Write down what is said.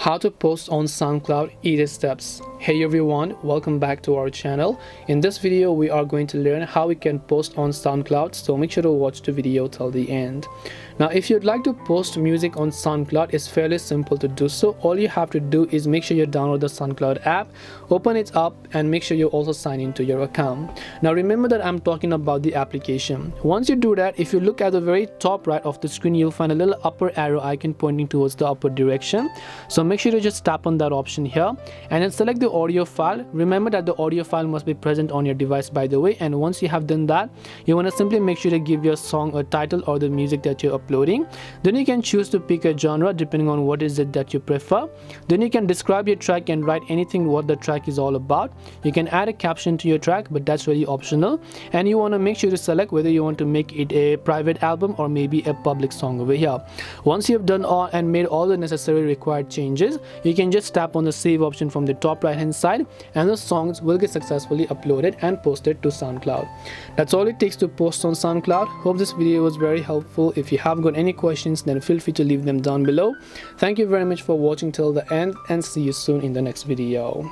How to post on SoundCloud, easy steps. Hey everyone, welcome back to our channel. In this video we are going to learn how we can post on SoundCloud, so make sure to watch the video till the end. Now if you'd like to post music on SoundCloud, it's fairly simple to do so. All you have to do is make sure you download the SoundCloud app, open it up, and make sure you also sign into your account. Now remember that I'm talking about the application. Once you do that, if you look at the very top right of the screen, you'll find a little upper arrow icon pointing towards the upward direction. So make sure to just tap on that option here and then select the audio file. Remember that the audio file must be present on your device, by the way, and once you have done that, you want to simply make sure to give your song a title or the music that you're uploading. Then you can choose to pick a genre depending on what is it that you prefer. Then you can describe your track and write anything what the track is all about. You can add a caption to your track, but that's really optional, and you want to make sure to select whether you want to make it a private album or maybe a public song over here. Once you have done all and made all the necessary required changes, you can just tap on the save option from the top right hand side and the songs will get successfully uploaded and posted to SoundCloud. That's all it takes to post on SoundCloud. Hope this video was very helpful. If you have got any questions, then feel free to leave them down below. Thank you very much for watching till the end, and see you soon in the next video.